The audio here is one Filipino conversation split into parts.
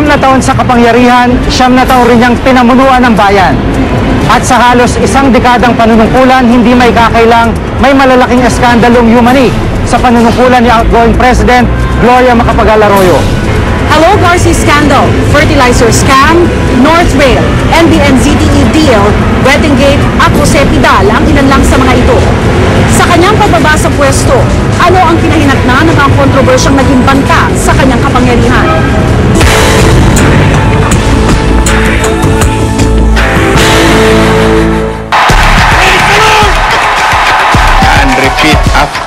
na taon sa kapangyarihan, 9 na taon rin niyang pinamunuan ng bayan. At sa halos isang dekadang panunungkulan, hindi may kakailang may malalaking eskandalong yumani sa panunungkulan ni outgoing President Gloria Macapagal-Arroyo. Hello Garci scandal, fertilizer scam, North Rail, NBN-ZTE deal, wedding gate at Jose Pidal ang ilan lang sa mga ito. Sa kanyang pagbaba sa pwesto, ano ang kinahinatnan ng mga kontrobersyang naging banta sa kanyang kapangyarihan?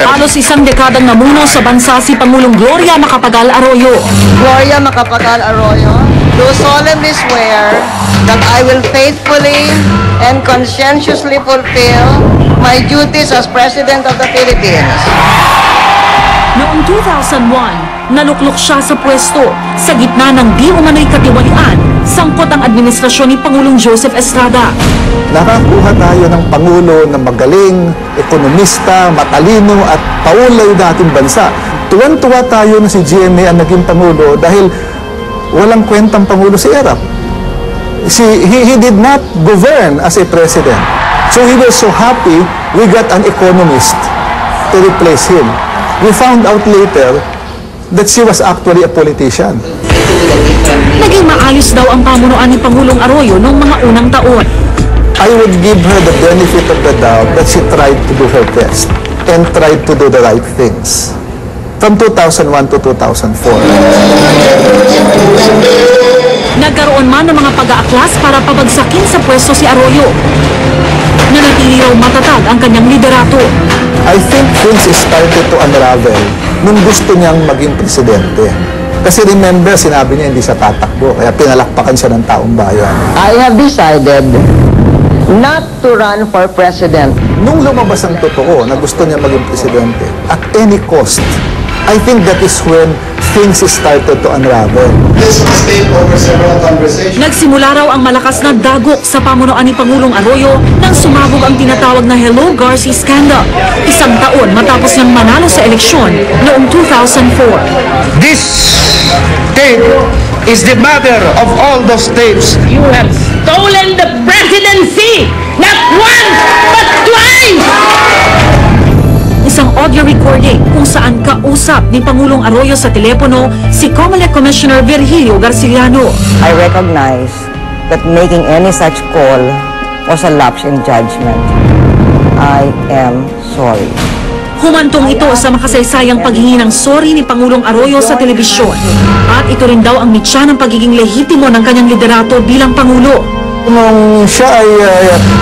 Halos isang dekadang namuno sa bansa si Pangulong Gloria Macapagal-Arroyo. Gloria Macapagal-Arroyo, do solemnly swear that I will faithfully and conscientiously fulfill my duties as President of the Philippines. Noong 2001, naluklok siya sa pwesto sa gitna ng di umano'y katiwalian, sangkot ang administrasyon ni Pangulong Joseph Estrada. Nakakuha tayo ng Pangulo na magaling, ekonomista, matalino at paulay na ating bansa. Tuwan-tuwa tayo na si GMA ang naging Pangulo dahil walang kwentang Pangulo si Erap. He did not govern as a president. So he was so happy we got an economist to replace him. We found out later that she was actually a politician. Naging maayos daw ang pamunuan ni Pangulong Arroyo noong mga unang taon. I would give her the benefit of the doubt that she tried to do her best and tried to do the right things. From 2001 to 2004. Nagkaroon man ng mga pag-aaklas para pabagsakin sa pwesto si Arroyo. Nanatili raw matatag ang kanyang liderato. I think things started to unravel nung gusto niyang maging presidente. Kasi remember, sinabi niya hindi siya tatakbo, kaya pinalakpakan siya ng taong bayan. I have decided not to run for president. Nung lumabas ang totoo na gusto niya maging presidente, at any cost, I think that is when things started to unravel. This must take over several conversations. Nagsimula raw ang malakas na dagok sa pamunuan ni Pangulong Arroyo nang sumabog ang tinatawag na Hello Garci scandal. Isang taon matapos niyang manalo sa eleksyon noong 2004. This tape is the mother of all those tapes. You have stolen the presidency, not once, but twice! Isang audio recording kung saan kausap ni Pangulong Arroyo sa telepono si COMELEC Commissioner Virgilio Garciliano. I recognize that making any such call was a lapse in judgment. I am sorry. Humantong ito sa makasaysayang paghingi ng sorry ni Pangulong Arroyo sa telebisyon. At ito rin daw ang mitya ng pagiging lehitimo ng kanyang liderato bilang Pangulo. Nung siya ay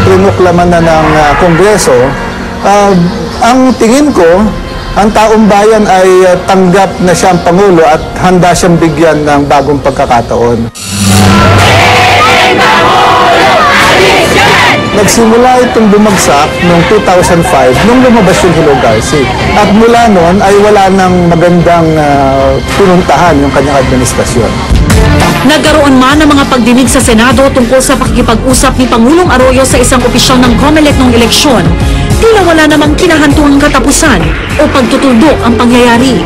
prinuklaman na ng Kongreso, ang tingin ko, ang taong bayan ay tanggap na siyang Pangulo at handa siyang bigyan ng bagong pagkakataon. Nagsimula itong bumagsak noong 2005 nung lumabas yung Hello Garci. At mula noon ay wala nang magandang pinuntahan yung kanyang administrasyon. Nagkaroon man ng mga pagdinig sa Senado tungkol sa pakikipag-usap ni Pangulong Arroyo sa isang opisyal ng COMELEC noong eleksyon, tila wala namang kinahantuang katapusan o pagtutuldok ang pangyayari.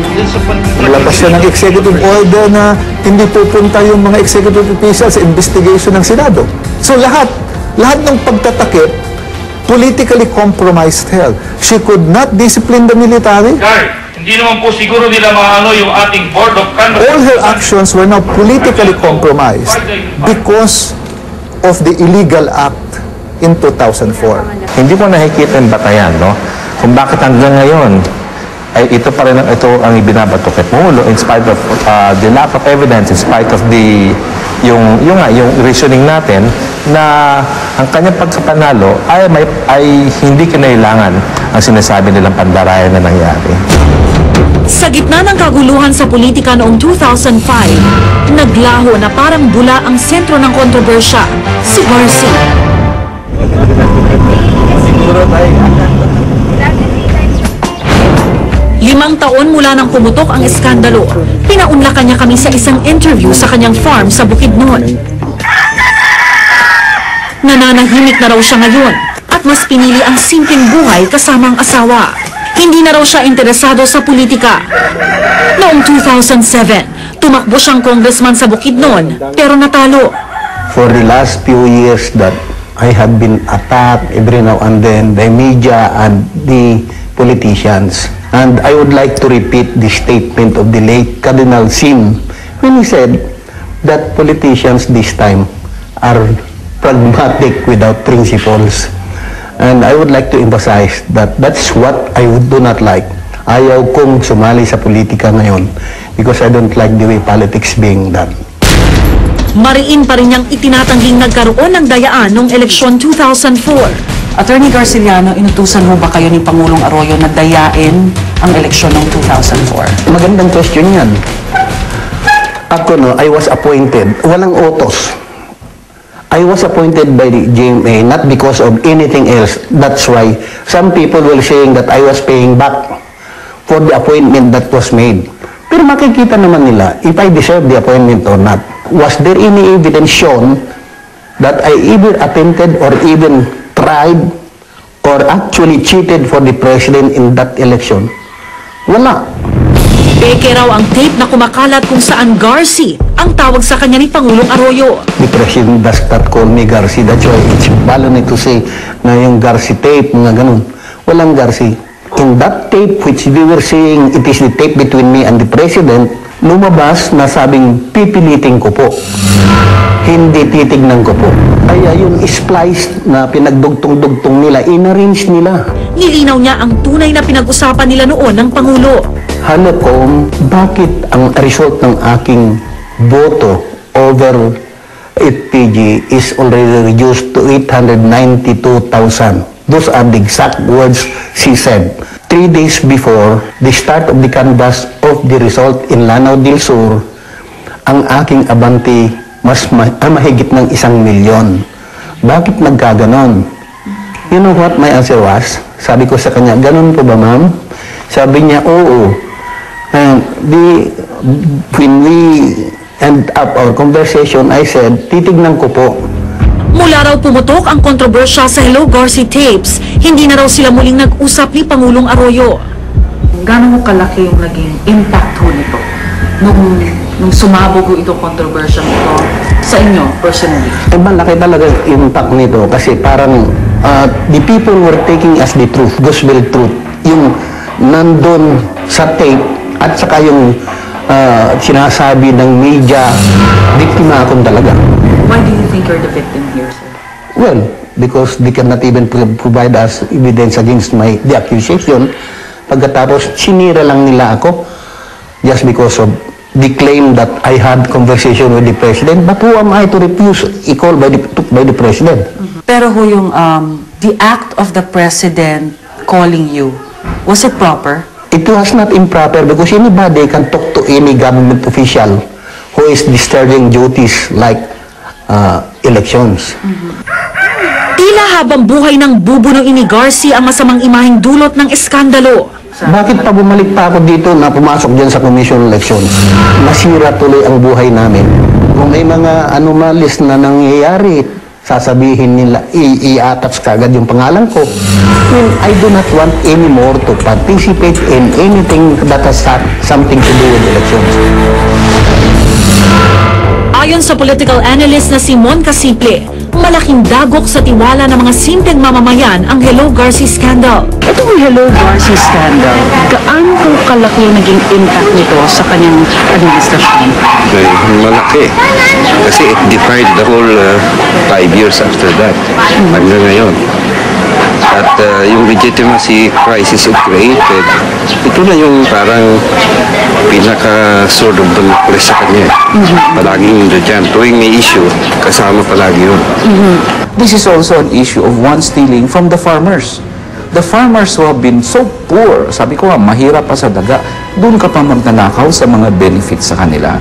Labas siya ng executive order na hindi pupunta yung mga executive officials sa investigation ng Senado. So lahat ng pagtatakip, politically compromised her. She could not discipline the military. Hindi naman po siguro nila maano yung ating Board of Conduct. All her actions were now politically compromised because of the illegal act in 2004. Hindi mo nakikita yung batayan, no? Kung bakit hanggang ngayon, ay ito pa rin ang ibinabato kay Pangulo in spite of the lack of evidence, in spite of yung reasoning natin na ang kanyang pagkapanalo ay hindi kinailangan ang sinasabi nilang pandarayan na nangyari. Sa gitna ng kaguluhan sa politika noong 2005, naglaho na parang bula ang sentro ng kontrobersya, si Garci. Limang taon mula nang pumutok ang eskandalo, pinaunlakan niya kami sa isang interview sa kanyang farm sa Bukidnon. Nananahimik na raw siya ngayon at mas pinili ang simpleng buhay kasama ang asawa. Hindi na raw siya interesado sa politika. Noong 2007, tumakbo siyang congressman sa Bukidnon pero natalo. For the last few years that I have been attacked every now and then by media and the politicians. And I would like to repeat the statement of the late Cardinal Sin when he said that politicians this time are pragmatic without principles. And I would like to emphasize that that's what I do not like. Ayaw kong sumali sa politika ngayon because I don't like the way politics being done. Mariin pa rin niyang itinatangging nagkaroon ng dayaan noong eleksyon 2004. Attorney Garciliano, inutusan mo ba kayo ni Pangulong Arroyo na dayain ang eleksyon ng 2004? Magandang question yan. Ako I was appointed. Walang utos. I was appointed by the GMA not because of anything else. That's why some people were saying that I was paying back for the appointment that was made. Pero makikita naman nila if I deserve the appointment or not. Was there any evidence shown that I either attempted or even tried or actually cheated for the president in that election? Wala. Peke raw ang tape na kumakalat kung saan Garci ang tawag sa kanya ni Pangulong Arroyo. The president does not call me Garci. That's why it's baloney to say na yung Garci tape, mga ganun. Walang Garci. In that tape which we were saying it is the tape between me and the president, lumabas na sabing pipilitin ko po. Hindi titignan ko po. Kaya yung splice na pinagdugtong-dugtong nila, in-arrange nila. Nilinaw niya ang tunay na pinag-usapan nila noon ng Pangulo. Hanakom, bakit ang result ng aking boto over FPG is already reduced to 892,000? Those are the exact words she said. 3 days before the start of the canvass of the result in Lanao del Sur, ang aking abante mahigit ng 1,000,000. Bakit nagkaganon? You know what my answer was? Sabi ko sa kanya, ganun po ba ma'am? Sabi niya, oo. And when we end up our conversation, I said, titignan ko po. Mula raw pumutok ang kontrobersya sa Hello Garci tapes, hindi na raw sila muling nag-usap ni Pangulong Arroyo. Gano'n mo kalaki yung naging impact ho nito nung sumabog itong kontrobersya nito sa inyo personally? Malaki talaga yung impact nito kasi parang the people were taking as the truth, gospel truth. Yung nandun sa tape at saka yung sinasabi ng media, biktima akong talaga. Why do you think you're the victim here, sir? Well, because they cannot even provide us evidence against the accusation. Pagkatapos, sinira lang nila ako just because of the claim that I had conversation with the president. But who am I to refuse a call by the president? Pero ho yung the act of the president calling you, was it proper? It was not improper because anybody can talk to any government official who is discharging duties like elections. Tila habang buhay ng bubunuin ni Garci ang masamang imaheng dulot ng eskandalo. Bakit pa bumalik pa ako dito na pumasok dyan sa Commission on Elections? Nasira tuloy ang buhay namin. Kung may mga anomalies na nangyayari, sasabihin nila, i-attach kagad yung pangalan ko. Well, I do not want anymore to participate in anything that has something to do with elections. Ayon sa political analyst na si Mon Casiple, malaking dagok sa tiwala ng mga simpleng mamamayan ang Hello Garci scandal. Itong Hello Garci scandal, gaano kung kalaki yung naging impact nito sa kanyang administrasyon? Malaki. Kasi it defined the whole 5 years after that. Hanggang ngayon. At yung legitimacy crisis it created, ito na yung parang pinaka-sword of Damocles sa kanya. Palaging dyan. Tuwing may issue, kasama palagi yun. This is also an issue of one stealing from the farmers. The farmers who have been so poor, sabi ko nga, mahirap pa sa daga, doon ka pa magnanakaw sa mga benefits sa kanila.